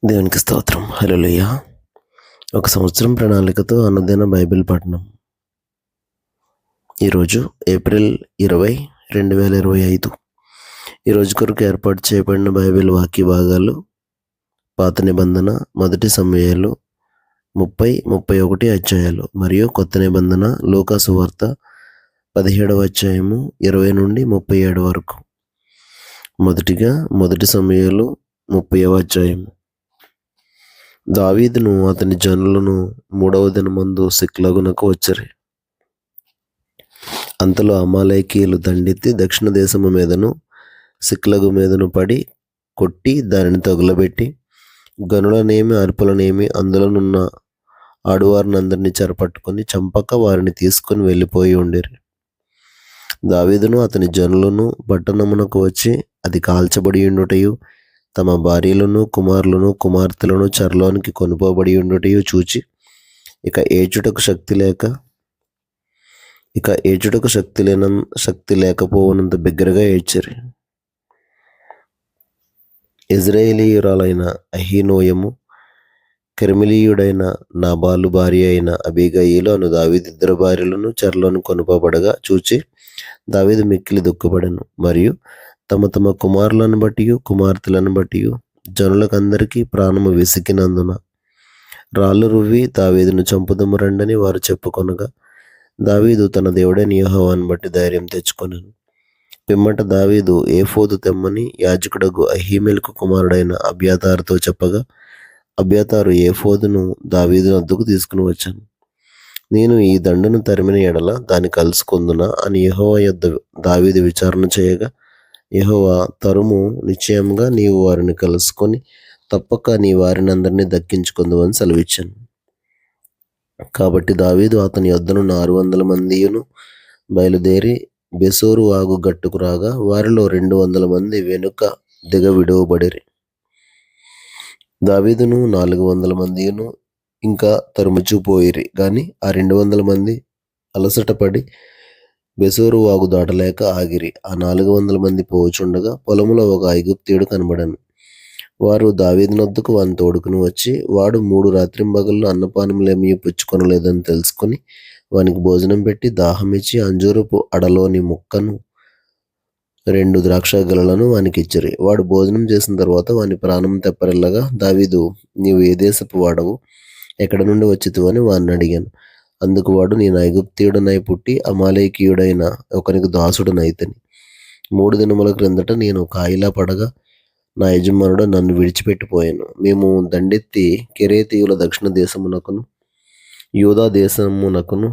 దేవునికి స్తోత్రం. హల్లెలూయా. ఒక సంవత్సరం ప్రణాళికతో అనుదిన బైబిల్ పఠనం. ఈరోజు ఏప్రిల్ 20, 2025. ఈరోజు కొరకు ఏర్పాటు చేయబడిన బైబిల్ వాక్య భాగాలు పాత నిబంధన 1 సమూయేలు 30, 31 అధ్యాయాలు మరియు కొత్త నిబంధన లూకా సువార్త 17వ అధ్యాయము 20 నుండి 37 వరకు. మొదటిగా 1 సమూయేలు 30వ అధ్యాయము. దావీదును అతని జనులను 3వ దినమందు సిక్లగునకు వచ్చిరి. అంతలో అమాలేకీయులు దండెత్తి దక్షిణ దేశము మీదను సిక్లగు మీదను పడి కొట్టి దానిని తగులబెట్టి గనులనేమి అర్పులనేమి అందులోనున్న ఆడువారినందరినీ చెరపట్టుకొని చంపక వారిని తీసుకొని వెళ్ళిపోయి ఉండిరి. దావీదును అతని జనులను పట్టణమునకు వచ్చి అది కాల్చబడి ఉండుటయు తమ భార్యలను కుమారులను కుమార్తెలను చెరలోనికి కొనుపోబడి ఉండుటయు చూచి ఇక ఏడ్చుటకు శక్తి లేకపోవనంత బిగ్గరగా ఏడ్చిరి. ఇజ్రాయేలీయురాలైన అహీనోయము, కర్మెలీయుడైన నాబాలు భార్య అయిన అబీగయీలు అను దావీదు 2 భార్యలను చెరలోని కొనుపోబడగా చూచి దావీదు మిక్కిలి దుఃఖపడెను. మరియు తమ తమ కుమారులను బట్టి కుమార్తెలను బట్టి జనులకందరికీ ప్రాణము విసికినందున రాళ్ళు రువ్వి దావీదును చంపుదము రండని వారు చెప్పుకొనగా దావీదు తన దేవుడైన యెహోవాను బట్టి ధైర్యం తెచ్చుకొనెను. పిమ్మట దావీదు ఏఫోదు తెమ్మని యాజకుడగు అహీమెలకు కుమారుడైన అబ్యాతారుతో చెప్పగా అబ్యాతారు ఏఫోదును దావీదు వద్దకు తీసుకుని వచ్చాను. నేను ఈ దండును తరిమిన ఎడల దాన్ని కలుసుకొందునా అని యెహోవా యొద్ద దావీదు విచారణ చేయగా యెహోవా తరుము, నిశ్చయంగా నీవు వారిని కలుసుకొని తప్పక నీ వారినందరినీ దక్కించుకుందువు అని సెలవిచ్చాను. కాబట్టి దావీదు అతని యొద్దను 600 మందియును బయలుదేరి బెసోరు వాగు గట్టుకు రాగా వారిలో 200 మంది వెనుక దిగవిడువబడిరి. దావీదును 400 మందియును ఇంకా తరుముచుపోయిరి గాని ఆ 200 మంది అలసటపడి బెసోరు వాగు దాటలేక ఆగిరి. ఆ 400 మంది పోచుండగా పొలములో ఒక ఐగుప్తీయుడు కనబడెను. వారు దావీదునొద్దకు వాని తోడుకుని వచ్చి వాడు 3 రాత్రింబగళ్ళు అన్నపానములేమీ పుచ్చుకొనలేదని తెలుసుకొని వానికి భోజనం పెట్టి దాహమిచ్చి అంజూరపు అడలోని ముక్కను 2 ద్రాక్ష గెలలను వానికి ఇచ్చిరి. వాడు భోజనం చేసిన తర్వాత వాని ప్రాణం తెప్పరిల్లగా దావీదు, నీవు ఏ దేశపు వాడవు, ఎక్కడ నుండి వచ్చితివు అని వాడిని అడిగాను. అందుకు వాడు, నేను ఐగుప్తీయుడనై పుట్టి అమాలేకీయుడైన ఒకనికి దాసుడనైతిని. 3 దినముల క్రిందట నేను కాయిలా పడగా నా యజమానుడు నన్ను విడిచిపెట్టిపోయాను. మేము దండెత్తి కెరేతీయుల దక్షిణ దేశమునకును యూదా దేశమునకును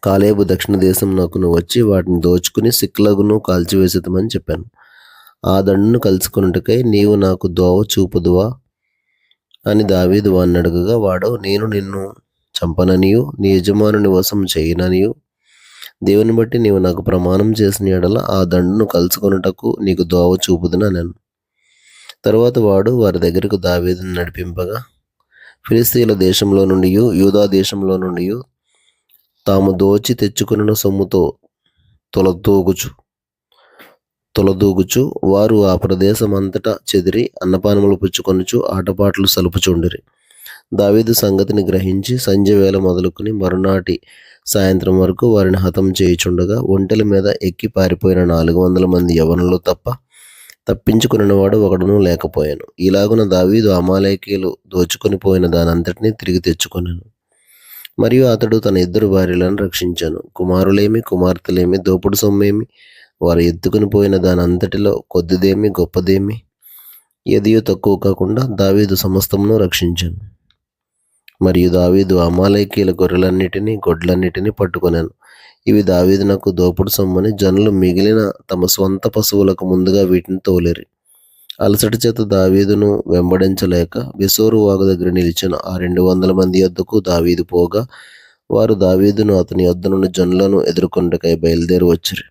కాలేబు దక్షిణ దేశమునకును వచ్చి వాటిని దోచుకుని సిక్లగును కాల్చివేసితమని చెప్పాను. ఆ దండును కలుసుకొనుటకై నీవు నాకు దోవ చూపుదువా అని దావీదు వాడిని అడగగా వాడు, నేను నిన్ను చంపననియు నీ యజమానుని వశం చేయననియు దేవుని బట్టి నీవు నాకు ప్రమాణం చేసిన ఎడల ఆ దండును కలుసుకొనుటకు నీకు దోవ చూపుదుననెను. తరువాత వాడు వారి దగ్గరకు దావీదును నడిపింపగా ఫిలిస్తీయుల దేశంలో నుండి యూదా దేశంలో నుండి తాము దోచి తెచ్చుకున్న సొమ్ముతో తొలదూగుచు వారు ఆ ప్రదేశం అంతటా చెదిరి అన్నపానములు పుచ్చుకొనుచు ఆటపాటలు సలుపుచుండిరి. దావీదు సంగతిని గ్రహించి సంధ్య వేళ మొదలుకొని మరునాటి సాయంత్రం వరకు వారిని హతం చేయుచుండగా ఒంటెల మీద ఎక్కి పారిపోయిన 400 మంది యవనులు తప్పించుకున్నవాడు ఒకడును లేకపోయాను. ఇలాగున దావీదు అమాలేకీయులు దోచుకొని పోయిన దానంతటినీ తిరిగి తెచ్చుకొనెను. మరియు అతడు తన 2 భార్యలను రక్షించాను. కుమారులేమి కుమార్తెలేమి దోపుడు సొమ్మేమి వారు ఎత్తుకుని పోయిన దానంతటిలో కొద్దిదేమి గొప్పదేమి ఎదియో తక్కువ కాకుండా దావీదు సమస్తమును రక్షించాను. మరియు దావీదు అమాలేకీయుల గొర్రెలన్నిటినీ గొడ్లన్నిటినీ పట్టుకొనెను. ఇవి దావీదునకు దోపుడు సొమ్మని జనులు మిగిలిన తమ స్వంత పశువులకు ముందుగా వీటిని తోలిరి. అలసట చేత దావీదును వెంబడించలేక బెసోరు వాగు దగ్గర నిలిచిన ఆ 200 మంది యొద్దకు దావీదు పోగా వారు దావీదును అతని యొద్ద నుండి జనులను ఎదుర్కొనుటకై బయలుదేరి వచ్చిరి.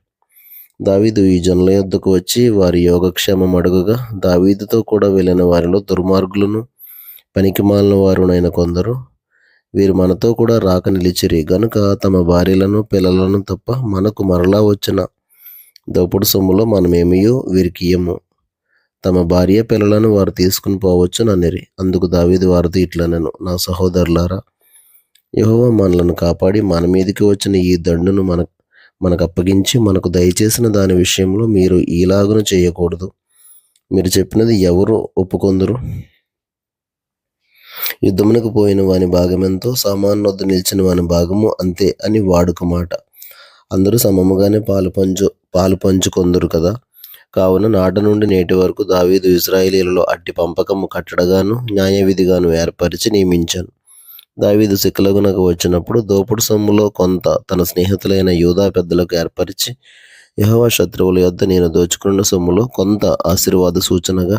దావీదు ఈ జనుల యొద్దకు వచ్చి వారి యోగక్షేమం అడుగగా దావీదుతో కూడా వెళ్ళిన వారిలో దుర్మార్గులను పనికిమాలిన వారునైన కొందరు వీరు మనతో కూడా రాక నిలిచిరి గనుక తమ భార్యలను పిల్లలను తప్ప మనకు మరలా వచ్చిన దోపుడు సొమ్ములో మనమేమియో వీరికి ఇయ్యము. తమ భార్య పిల్లలను వారు తీసుకుని పోవచ్చు నన్నిరి. అందుకు దావీదు వారితో ఇట్లనెను, నా సహోదరులారా, యెహోవా మనలను కాపాడి మన మీదికి వచ్చిన ఈ దండును మనకు అప్పగించి మనకు దయచేసిన దాని విషయంలో మీరు ఈలాగున చేయకూడదు. మీరు చెప్పినది ఎవరు ఒప్పుకొందురు? యుద్ధమునకు పోయిన వాని భాగమెంతో సామాను వద్ద నిలిచిన వాని భాగము అంతే అని వాడుక మాట. అందరూ సమముగానే పాలు పంచుకొందురు కదా. కావున నాటి నుండి నేటి వరకు దావీదు ఇశ్రాయేలీయులలో అట్టి పంపకము కట్టడగాను న్యాయవిధిగాను ఏర్పరిచి నియమించాను. దావీదు సిక్లగునకు వచ్చినప్పుడు దోపుడు సొమ్ములో కొంత తన స్నేహితులైన యూదా పెద్దలకు ఏర్పరిచి, యెహోవా శత్రువుల యొద్ద నేను దోచుకున్న సొమ్ములో కొంత ఆశీర్వాద సూచనగా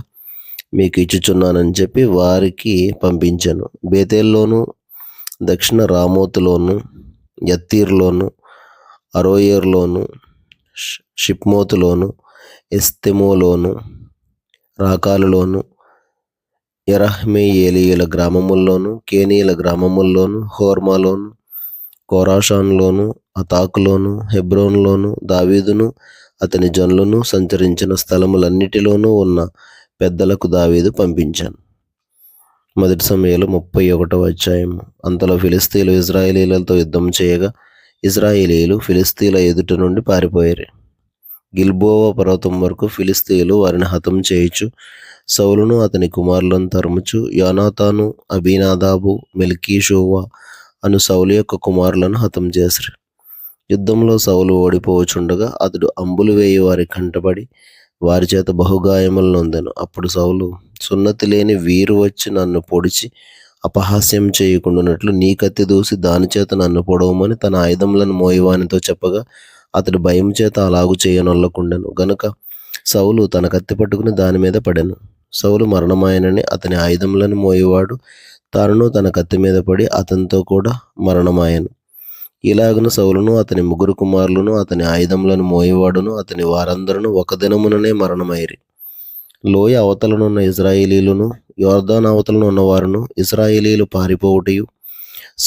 మీకు ఇచ్చుచున్నానని చెప్పి వారికి పంపించాను. బేతేల్లోను, దక్షిణ రామోతులోను, యత్తీర్లోను, అరోయేర్లోను, షిప్మోతులోను, ఎస్తెమోలోను, రాకాలులోను, యెరహ్మెయేలీయుల గ్రామముల్లోను, కేనీయుల గ్రామముల్లోను, హోర్మాలోను, కోరాషానులోను, అతాకులోను, హెబ్రోనులోను దావీదును అతని జనులను సంచరించిన స్థలములన్నిటిలోనూ ఉన్న పెద్దలకు దావీదు పంపించాను. 1 సమూయేలు 31వ అధ్యాయము. అంతలో ఫిలిష్తీయులు ఇశ్రాయేలీయులతో యుద్ధం చేయగా ఇశ్రాయేలీయులు ఫిలిష్తీయుల ఎదుట నుండి పారిపోయారు. గిల్బోవ పర్వతం వరకు ఫిలిష్తీయులు వారిని హతం చేయుచు సౌలును అతని కుమారులను తరుముచు యోనాతాను, అబీనాదాబు, మెల్కీషోవా అను సౌలు యొక్క కుమారులను హతం చేసిరి. యుద్ధంలో సౌలు ఓడిపోవచుండగా అతడు అంబులు వేయి వారి కంటబడి వారి చేత బహుగాయములు నొందెను. అప్పుడు సౌలు, సున్నతి లేని వీరు వచ్చి నన్ను పొడిచి అపహాస్యం చేయకుండానట్లు నీ కత్తి దూసి దాని చేత నన్ను పొడవమని తన ఆయుధములను మోయవానితో చెప్పగా అతడు భయం చేత అలాగు చేయనొల్లకుండెను. గనుక సౌలు తన కత్తి పట్టుకుని దాని మీద పడెను. సౌలు మరణమాయనని అతని ఆయుధములను మోయేవాడు తానును తన కత్తి మీద పడి అతనితో కూడా మరణమాయను. ఇలాగున సౌలును అతని 3 కుమారులను అతని ఆయుధములను మోయేవాడును అతని వారందరూ ఒక దినముననే మరణమైరి. లోయ అవతలనున్న ఇశ్రాయేలీయులను, యొర్దాను అవతలను ఉన్నవారును ఇశ్రాయేలీయులు పారిపోవుటయు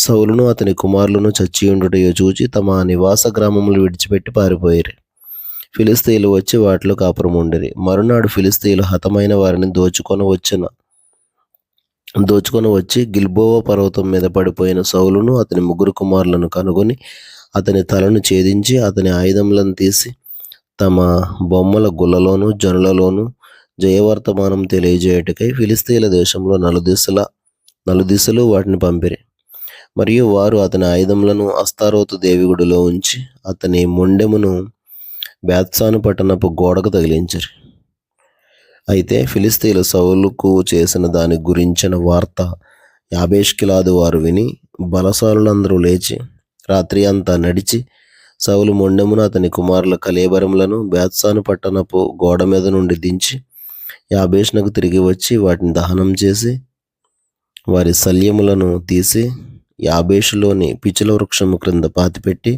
సౌలును అతని కుమారులను చచ్చియుండుటయు చూచి తమ నివాస గ్రామములు విడిచిపెట్టి పారిపోయిరి. ఫిలిష్తీయులు వచ్చి వాటిలో కాపురం ఉండిరి. మరునాడు ఫిలిష్తీయులు హతమైన వారిని దోచుకొని వచ్చి గిల్బోవ పర్వతం మీద పడిపోయిన సౌలును అతని 3 కుమారులను కనుగొని అతని తలను ఛేదించి అతని ఆయుధములను తీసి తమ బొమ్మల గుల్లలోను జనులలోను జయవర్తమానం తెలియజేయుటకై ఫిలిష్తీయుల దేశంలో నలుదిశలు వాటిని పంపిరి. మరియు వారు అతని ఆయుధములను అస్తారోతు దేవిగుడిలో ఉంచి అతని మొండెమును బేత్సాను పట్టణపు గోడకు తగిలించిరి. అయితే ఫిలిష్తీయులు సౌలుకు చేసిన దాని గురించిన వార్త యాబేష్గిలాదు వారు విని బలశాలులందరూ లేచి రాత్రి అంతా నడిచి సౌలు మొండెమును అతని కుమారుల కళేబరములను బేత్సాను పట్టణపు గోడ మీద నుండి దించి యాబేష్నకు తిరిగి వచ్చి వాటిని దహనం చేసి వారి శల్యములను తీసి యాబేషులోని పిచుల వృక్షము క్రింద పాతిపెట్టి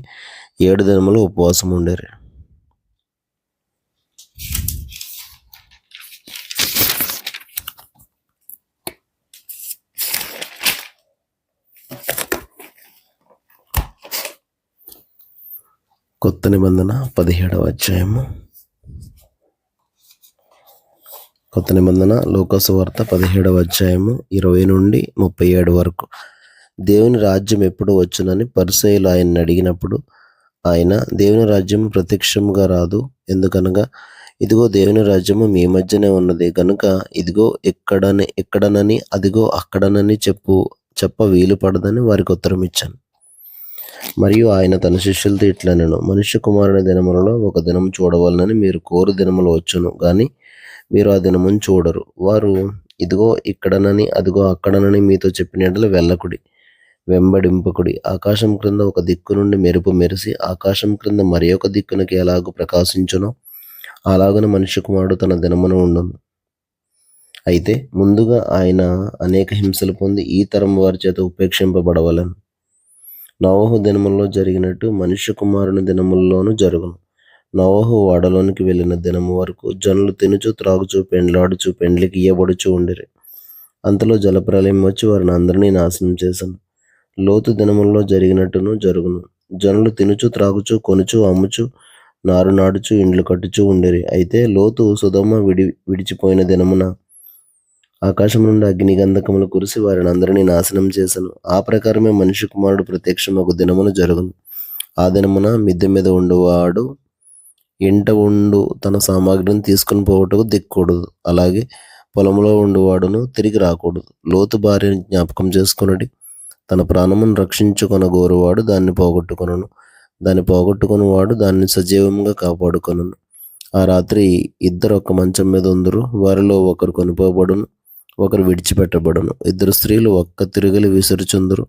7 దినములు ఉపవాసం ఉండేరు. కొత్త నిబంధన 17వ అధ్యాయము. కొత్త నిబంధన లూకాసు వార్త 17వ అధ్యాయము 20 నుండి 37 వరకు. దేవుని రాజ్యం ఎప్పుడు వచ్చునని పరిసయ్యులు ఆయన్ని అడిగినప్పుడు ఆయన, దేవుని రాజ్యము ప్రత్యక్షముగా రాదు, ఎందుకనగా ఇదిగో దేవుని రాజ్యము మీ మధ్యనే ఉన్నది గనుక ఇదిగో ఎక్కడనని అదిగో అక్కడనని చెప్ప వీలు పడదని వారికి ఉత్తరం ఇచ్చాను. మరియు ఆయన తన శిష్యులతో ఇట్లనెను, మనుష్య కుమారుని దినములలో ఒక దినం చూడవలనని మీరు కోరు దినములు వచ్చును గాని మీరు ఆ దినమును చూడరు. వారు ఇదిగో ఇక్కడనని అదిగో అక్కడనని మీతో చెప్పిన యెడల వెళ్ళకుడి, వెంబడింపకుడి. ఆకాశం క్రింద ఒక దిక్కు నుండి మెరుపు మెరిసి ఆకాశం క్రింద మరి ఒక దిక్కునకి ఎలాగూ ప్రకాశించునో అలాగున మనుష్య కుమారుడు తన దినమున ఉండును. అయితే ముందుగా ఆయన అనేక హింసలు పొంది ఈ తరం వారి చేత ఉపేక్షింపబడవలెను. నోవహు దినముల్లో జరిగినట్టు మనుష్య కుమారుని దినముల్లోనూ జరుగును. నోవహు ఓడలోనికి వెళ్ళిన దినము వరకు జనులు తినుచు త్రాగుచు పెండ్లాడుచు పెండ్లికి ఇయ్యబడుచు ఉండిరి. అంతలో జలప్రలయం వచ్చి వారిని అందరినీ నాశనం చేశాను. లోతు దినముల్లో జరిగినట్టును జరుగును. జనులు తినుచు త్రాగుచు కొనుచు అమ్ముచు నారు నాటుచు ఇండ్లు కట్టుచూ ఉండిరి. అయితే లోతు సొదొమ విడిచిపోయిన దినమున ఆకాశం నుండి అగ్ని గంధకములు కురిసి వారిని అందరినీ నాశనం చేసెను. ఆ ప్రకారమే మనిషి కుమారుడు ప్రత్యక్షమగు దినమున జరుగును. ఆ దినమున మిద్దె మీద ఉండువాడు ఇంట ఉండు తన సామాగ్రిని తీసుకుని పోవటకు దిక్కూడదు. అలాగే పొలంలో ఉండువాడును తిరిగి రాకూడదు. లోతు భార్యను జ్ఞాపకం చేసుకొనుడి. తన ప్రాణమును రక్షించుకొనగోరువాడు దాన్ని పోగొట్టుకొనును. దాన్ని పోగొట్టుకునివాడు దాన్ని సజీవంగా కాపాడుకొనును. ఆ రాత్రి ఇద్దరు ఒక మంచం మీద ఉందురు. వారిలో ఒకరు కొనిపోబడును, ఒకరు విడిచిపెట్టబడును. ఇద్దరు స్త్రీలు ఒక్క తిరుగలి విసురుచుందురు.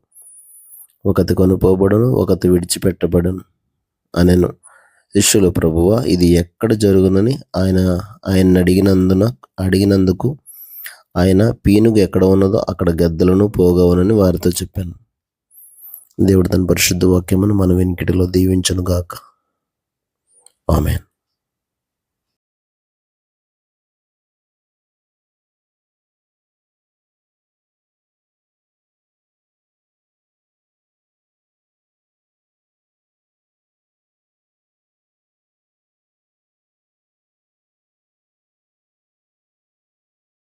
ఒకటి కొనిపోబడును, ఒకటి విడిచిపెట్టబడును అనెను. శిష్యులు, ప్రభువా, ఇది ఎక్కడ జరుగునని ఆయన అడిగినందుకు ఆయన, పీనుగు ఎక్కడ ఉన్నదో అక్కడ గద్దలను పోగవనని వారితో చెప్పాను. దేవుడు తన పరిశుద్ధ వాక్యమును మన వెనుకిటిలో దీవించును గాక. ఆమేన్.